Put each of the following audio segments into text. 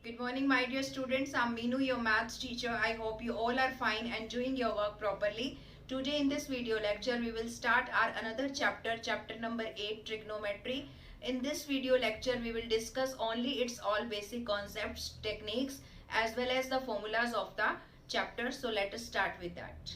Good morning, my dear students. I'm Meenu, your maths teacher. I hope you all are fine and doing your work properly. Today in this video lecture, we will start our another chapter, chapter number 8, trigonometry. In this video lecture, we will discuss only its all basic concepts, techniques, as well as the formulas of the chapter. So let us start with that.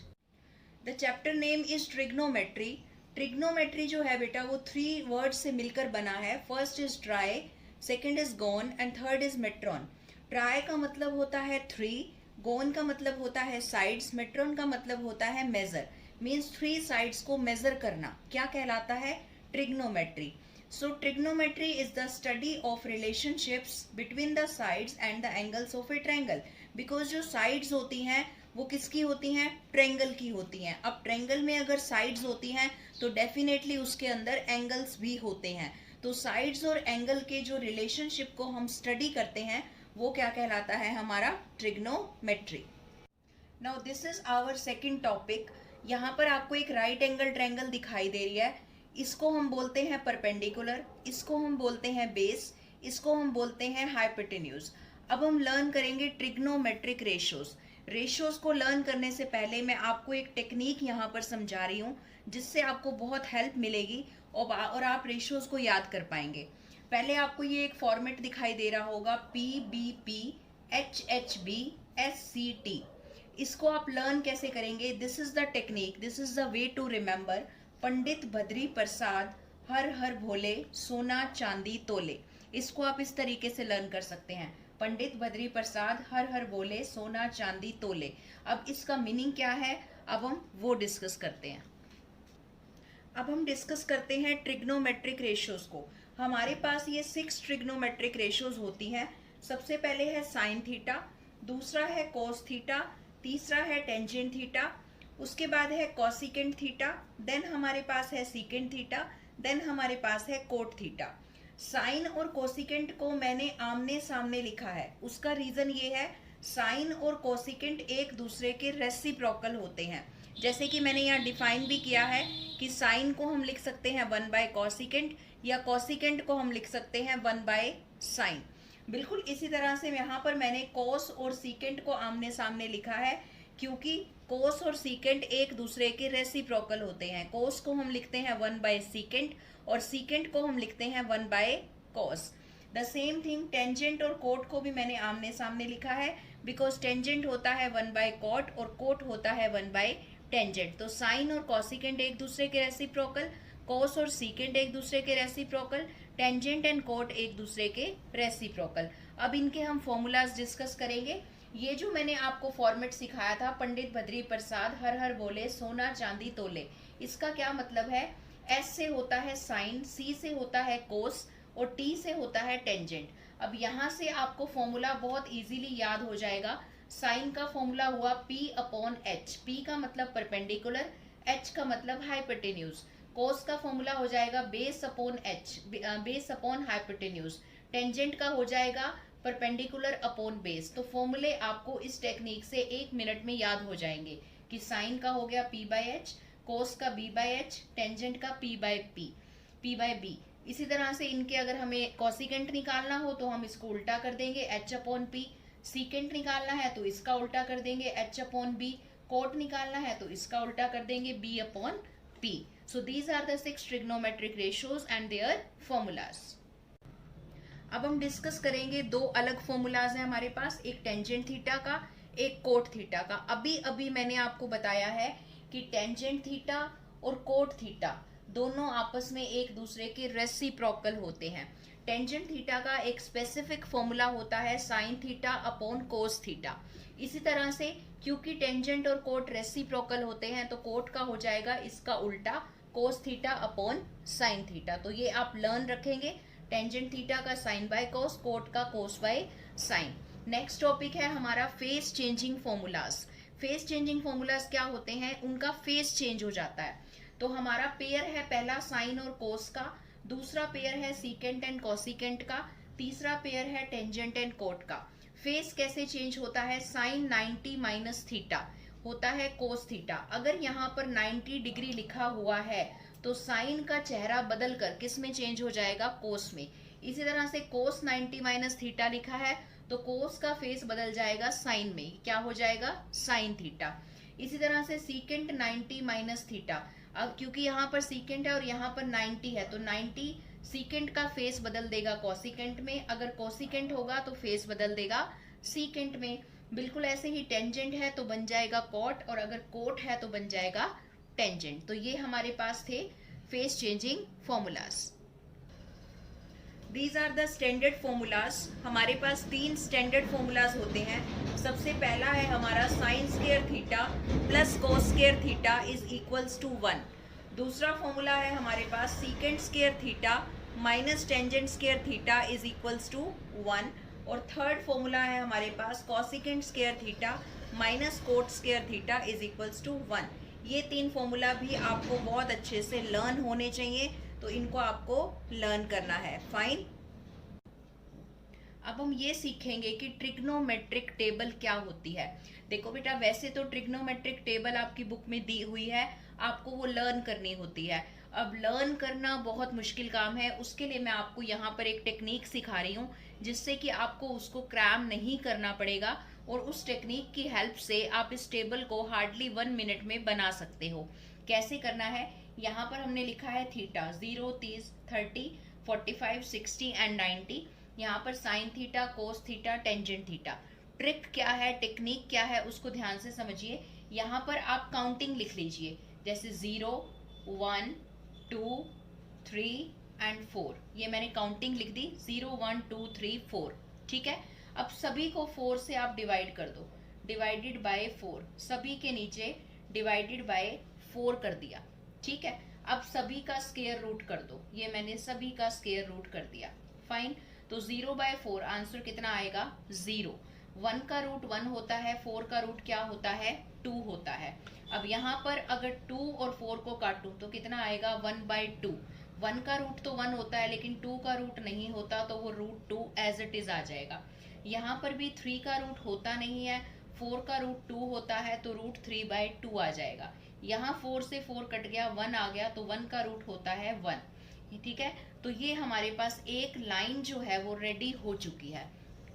The chapter name is trigonometry. Trigonometry जो है बेटा वो 3 word से मिलकर बना है. First is tri, second is gon and third is metron. Tri का मतलब होता है 3, गोन का मतलब होता है साइड्स, मेट्रॉन का मतलब होता है मेजर. मीन्स 3 साइड्स को मेजर करना क्या कहलाता है? Trigonometry. So trigonometry is the study of relationships between the sides and the angles of A triangle. Because जो साइड्स होती हैं वो किसकी होती हैं? ट्रायंगल की होती हैं. अब ट्रायंगल में अगर साइड्स होती हैं तो डेफिनेटली उसके अंदर एंगल्स भी होते हैं. तो साइड्स और एंगल के जो रिलेशनशिप को हम स्टडी करते हैं वो क्या कहलाता है? हमारा trigonometry. Now this is our second topic. यहाँ पर आपको एक राइट एंगल ट्रायंगल दिखाई दे रही है. इसको हम बोलते हैं परपेंडिकुलर, इसको हम बोलते हैं बेस, इसको हम बोलते हैं हाइपोटेन्यूज. अब हम लर्न करेंगे ट्रिग्नोमेट्रिक रेशियोज. रेशियोज को लर्न करने से पहले मैं आपको एक टेक्निक यहाँ पर समझा रही हूँ जिससे आपको बहुत हेल्प मिलेगी और आप रेशियोज को याद कर पाएंगे. पहले आपको ये एक फॉर्मेट दिखाई दे रहा होगा PBP, HHB, SCT. इसको आप लर्न कैसे करेंगे? This is the technique, this is the way to remember. Pandit Badri Prasad, Har Har Bhole, सोना चांदी तोले. इसको आप इस तरीके से लर्न कर सकते हैं. पंडित बद्री प्रसाद, हर हर बोले, सोना चांदी तोले. अब इसका मीनिंग क्या है? अब हम वो डिस्कस करते हैं. अब हम डिस्कस करते हैं ट्रिग्नोमेट्रिक रेशियोज को. हमारे पास ये 6 ट्रिग्नोमेट्रिक रेशियोज होती हैं. सबसे पहले है साइन थीटा, दूसरा है कोस थीटा, तीसरा है टेंजेंट थीटा, उसके बाद है कॉसिकेंट थीटा, देन हमारे पास है सीकेंट थीटा, देन हमारे पास है कोट थीटा. साइन और कोसिकेंट को मैंने आमने सामने लिखा है. उसका रीजन ये है, साइन और कोसिकेंट एक दूसरे के रेसिप्रोकल होते हैं. जैसे कि मैंने यहाँ डिफाइन भी किया है कि साइन को हम लिख सकते हैं 1/कॉसिकेंट या कॉसिकेंट को हम लिख सकते हैं 1/साइन. बिल्कुल इसी तरह से यहाँ पर मैंने कोस और सीकेंट को आमने सामने लिखा है क्योंकि कोस और सीकेंट एक दूसरे के रेसिप्रोकल होते हैं. कोस को हम लिखते हैं 1/सीकेंट और सीकेंट को हम लिखते हैं 1/कॉस. द सेम थिंग टेंजेंट और कोट को भी मैंने आमने सामने लिखा है बिकॉज टेंजेंट होता है 1/कॉट और कोट होता है 1/टेंजेंट. तो साइन और कॉसिकेंट एक दूसरे के रेसिप्रोकल, कोस और सीकेंट एक दूसरे के रेसिप्रोकल, टेंजेंट एंड कोट एक दूसरे के रेसिप्रोकल. अब इनके हम फॉर्मूलाज डिस्कस करेंगे. ये जो मैंने आपको फॉर्मेट सिखाया था, पंडित बद्री प्रसाद, हर हर बोले, सोना चांदी तोले, इसका क्या मतलब है? S से होता है साइन, C से होता है कोस और T से होता है टेंजेंट. अब यहाँ से आपको फॉर्मूला बहुत इजीली याद हो जाएगा. साइन का फॉर्मूला हुआ P/H. P का मतलब परपेंडिकुलर, H का मतलब हाइपोटेन्यूज. कोस का फॉर्मूला हो जाएगा base upon H, base upon hypotenuse. Tangent का हो जाएगा परपेंडिकुलर अपॉन बेस. तो फॉर्मूले आपको इस टेक्निक से 1 मिनट में याद हो जाएंगे कि साइन का हो गया P/H, कोस का B/H, टेंजेंट का P/B. इसी तरह से इनके अगर हमें कॉसिकेंट निकालना हो तो हम इसको उल्टा कर देंगे H/P. सीकेंट निकालना है तो इसका उल्टा कर देंगे H/B. कोट निकालना है तो इसका उल्टा कर देंगे B/P. So these are the 6 trigonometric ratios and their formulas. अब हम डिस्कस करेंगे 2 अलग फॉर्मूलाज हैं हमारे पास, एक टेंजेंट थीटा का, एक कोट थीटा का. अभी मैंने आपको बताया है कि टेंजेंट थीटा और कोट थीटा दोनों आपस में एक दूसरे के रेसिप्रोकल होते हैं. टेंजेंट थीटा का एक स्पेसिफिक फॉर्मूला होता है sine theta upon cos theta. इसी तरह से क्योंकि टेंजेंट और कोट रेसिप्रोकल होते हैं तो कोट का हो जाएगा इसका उल्टा, cos theta upon sine theta. तो ये आप लर्न रखेंगे. टेंजेंट थीटा का साइन बाय कोस, कोट का कोस बाय साइन. नेक्स्ट टॉपिक है हमारा face changing formulas. Face changing formulas क्या होते हैं? उनका फेस चेंज हो जाता है. तो हमारा पेयर है पहला साइन और कोस का, दूसरा पेयर है सीकेंट एंड कॉसिकेंट का, तीसरा पेयर है टेंजेंट एंड कोट का. फेस कैसे चेंज होता है? साइन 90 माइनस थीटा होता है कोस थीटा. अगर यहाँ पर 90 डिग्री लिखा हुआ है तो साइन का चेहरा बदलकर किस में चेंज हो जाएगा? कोस में. इसी तरह से कोस 90 माइनस थीटा लिखा है तो कोस का फेस बदल जाएगा साइन में, क्या हो जाएगा, साइन थीटा। इसी तरह से सीकेंट 90 माइनस थीटा, अब क्योंकि यहाँ पर सीकेंट है और यहाँ पर 90 है, तो 90 सीकेंट का फेस बदल देगा कोसिकेंट में, अगर कोसिकेंट होगा तो फेस बदल देगा सीकेंट में। बिल्कुल ऐसे ही टेंजेंट है तो बन जाएगा कोट, और अगर कोट है तो बन जाएगा टेंजेंट। तो ये हमारे पास थे face changing formulas. These are the standard formulas. हमारे पास 3 स्टैंडर्ड फॉर्मूलाज होते हैं। सबसे पहला है हमारा sine square theta plus cos square theta is equals to 1। दूसरा फॉर्मूला है हमारे पास secant square theta minus tangent square theta is equals to 1। और थर्ड फॉर्मूला है हमारे पास cosecant square theta minus cot square theta is equals to 1। ये 3 formula भी आपको बहुत अच्छे से लर्न होने चाहिए, तो इनको आपको लर्न करना है। फाइन। अब हम ये सीखेंगे कि ट्रिग्नोमेट्रिक टेबल क्या होती है। देखो बेटा, वैसे तो ट्रिग्नोमेट्रिक टेबल आपकी बुक में दी हुई है, आपको वो लर्न करनी होती है। अब लर्न करना बहुत मुश्किल काम है, उसके लिए मैं आपको यहाँ पर एक टेक्निक सिखा रही हूँ जिससे कि आपको उसको क्रैम नहीं करना पड़ेगा, और उस टेक्निक की हेल्प से आप इस टेबल को हार्डली 1 मिनट में बना सकते हो। कैसे करना है, यहाँ पर हमने लिखा है थीटा 0, 30, 30, 45, 60 एंड 90। यहाँ पर sine theta, cos theta, tangent theta. Trick क्या है, टेक्निक क्या है, उसको ध्यान से समझिए। यहाँ पर आप काउंटिंग लिख लीजिए, जैसे 0, 1, 2, 3 एंड 4। ये मैंने काउंटिंग लिख दी, 0, 1, 2, 3, 4। ठीक है। अब सभी को 4 से आप डिवाइड कर दो, डिवाइडेड बाय 4। सभी के नीचे डिवाइडेड बाय 4 कर दिया। ठीक है। अब सभी का स्क्वायर रूट कर दो, ये मैंने सभी का स्क्वायर रूट कर दिया। फाइन। तो 0/4 आंसर कितना आएगा, 0। 1 का रूट 1 होता है, 4 का रूट क्या होता है, 2 होता है। अब यहाँ पर अगर 2 और 4 को काटूं तो कितना आएगा, 1/2। 1 का रूट तो 1 होता है लेकिन 2 का रूट नहीं होता, तो वो रूट 2 एज इट इज आ जाएगा। यहाँ पर भी 3 का रूट होता नहीं है, 4 का रूट 2 होता है, तो रूट 3/2 आ जाएगा। यहाँ 4 से 4 कट गया, 1 आ गया, तो 1 का रूट होता है 1। ठीक है। तो ये हमारे पास एक लाइन जो है वो रेडी हो चुकी है।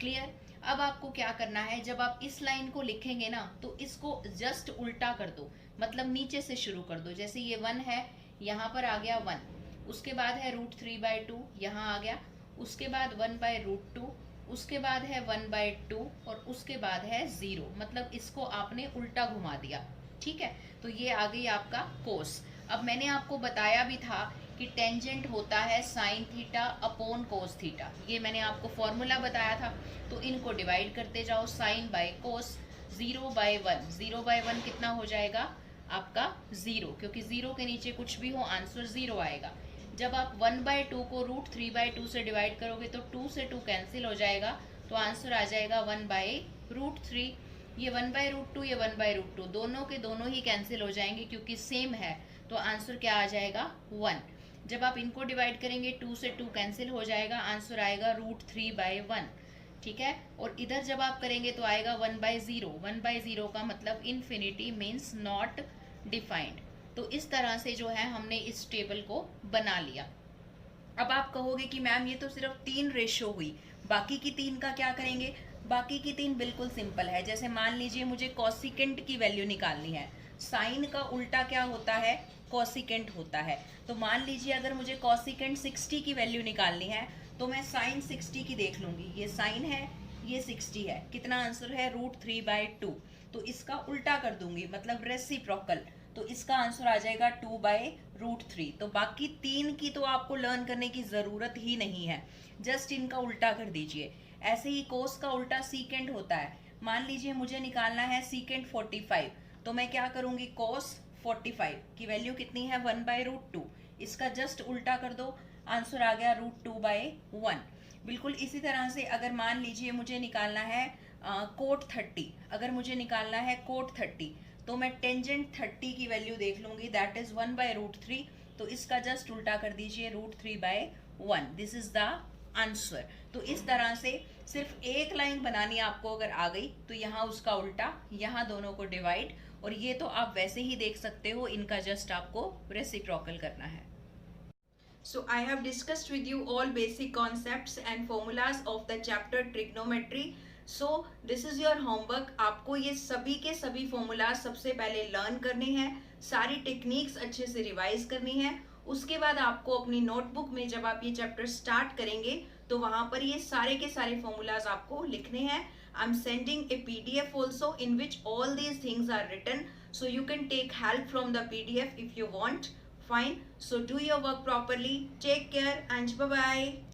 क्लियर। अब आपको क्या करना है, जब आप इस लाइन को लिखेंगे ना तो इसको जस्ट उल्टा कर दो, मतलब नीचे से शुरू कर दो। जैसे ये 1 है, यहाँ पर आ गया 1, उसके बाद है रूट 3/2, यहाँ आ गया, उसके बाद 1/√2, उसके बाद है 1/2, और उसके बाद है 0, मतलब इसको आपने उल्टा घुमा दिया। ठीक है। तो ये आ गई आपका कोस। अब मैंने आपको बताया भी था कि टेंजेंट होता है sine theta upon cos theta, ये मैंने आपको फॉर्मूला बताया था। तो इनको डिवाइड करते जाओ, साइन बाय कोस। 0/1, 0/1 कितना हो जाएगा आपका 0, क्योंकि 0 के नीचे कुछ भी हो आंसर 0 आएगा। जब आप 1/2 को रूट 3/2 से डिवाइड करोगे तो 2 से 2 कैंसिल हो जाएगा, तो आंसर आ जाएगा 1/√3। ये 1/√2, ये 1/√2, दोनों के दोनों ही कैंसिल हो जाएंगे क्योंकि सेम है, तो आंसर क्या आ जाएगा 1। जब आप इनको डिवाइड करेंगे 2 से 2 कैंसिल हो जाएगा, आंसर आएगा √3/1। ठीक है। और इधर जब आप करेंगे तो आएगा 1/0। 1/0 का मतलब इन्फिनिटी मीन्स नॉट डिफाइंड। तो इस तरह से जो है हमने इस टेबल को बना लिया। अब आप कहोगे कि मैम ये तो सिर्फ 3 रेशो हुई, बाकी की 3 का क्या करेंगे। बाकी की 3 बिल्कुल सिंपल है। जैसे मान लीजिए मुझे कॉसिकेंट की वैल्यू निकालनी है, साइन का उल्टा क्या होता है, कॉसिकेंट होता है। तो मान लीजिए अगर मुझे कॉसिकेंट 60 की वैल्यू निकालनी है तो मैं साइन 60 की देख लूंगी, ये साइन है, ये 60 है, कितना आंसर है √3/2। तो इसका उल्टा कर दूंगी, मतलब रेसिप्रोकल, तो इसका आंसर आ जाएगा 2/√3। तो बाकी 3 की तो आपको लर्न करने की जरूरत ही नहीं है, जस्ट इनका उल्टा कर दीजिए। ऐसे ही कोस का उल्टा सीकेंट होता है। मान लीजिए मुझे निकालना है सीकेंट 45, तो मैं क्या करूंगी, कोस 45 की वैल्यू कितनी है 1/√2, इसका जस्ट उल्टा कर दो, आंसर आ गया √2/1। बिल्कुल इसी तरह से अगर मान लीजिए मुझे निकालना है कोट 30, अगर मुझे निकालना है कोट 30, तो मैं टेंजेंट 30 की वैल्यू देख लूंगी, दैट इज 1/√3, तो इसका जस्ट उल्टा कर दीजिए √3/1। This is the answer. तो इस तरह से सिर्फ एक लाइन बनानी आपको अगर आ गई तो यहाँ उसका उल्टा, यहाँ दोनों को डिवाइड, और ये तो आप वैसे ही देख सकते हो, इनका जस्ट आपको रेसिप्रोकल करना है। So I have discussed with you all basic concepts and formulas of the chapter trigonometry. So this is your homework. आपको ये सभी के सभी formulas सबसे पहले learn करने हैं, सारी techniques अच्छे से revise करनी है. उसके बाद आपको अपनी notebook में जब आप ये chapter start करेंगे तो वहाँ पर ये सारे के सारे formulas आपको लिखने हैं. I'm sending a PDF also in which all these things are written, so you can take help from the PDF if you want. Fine. So do your work properly. Take care and bye bye.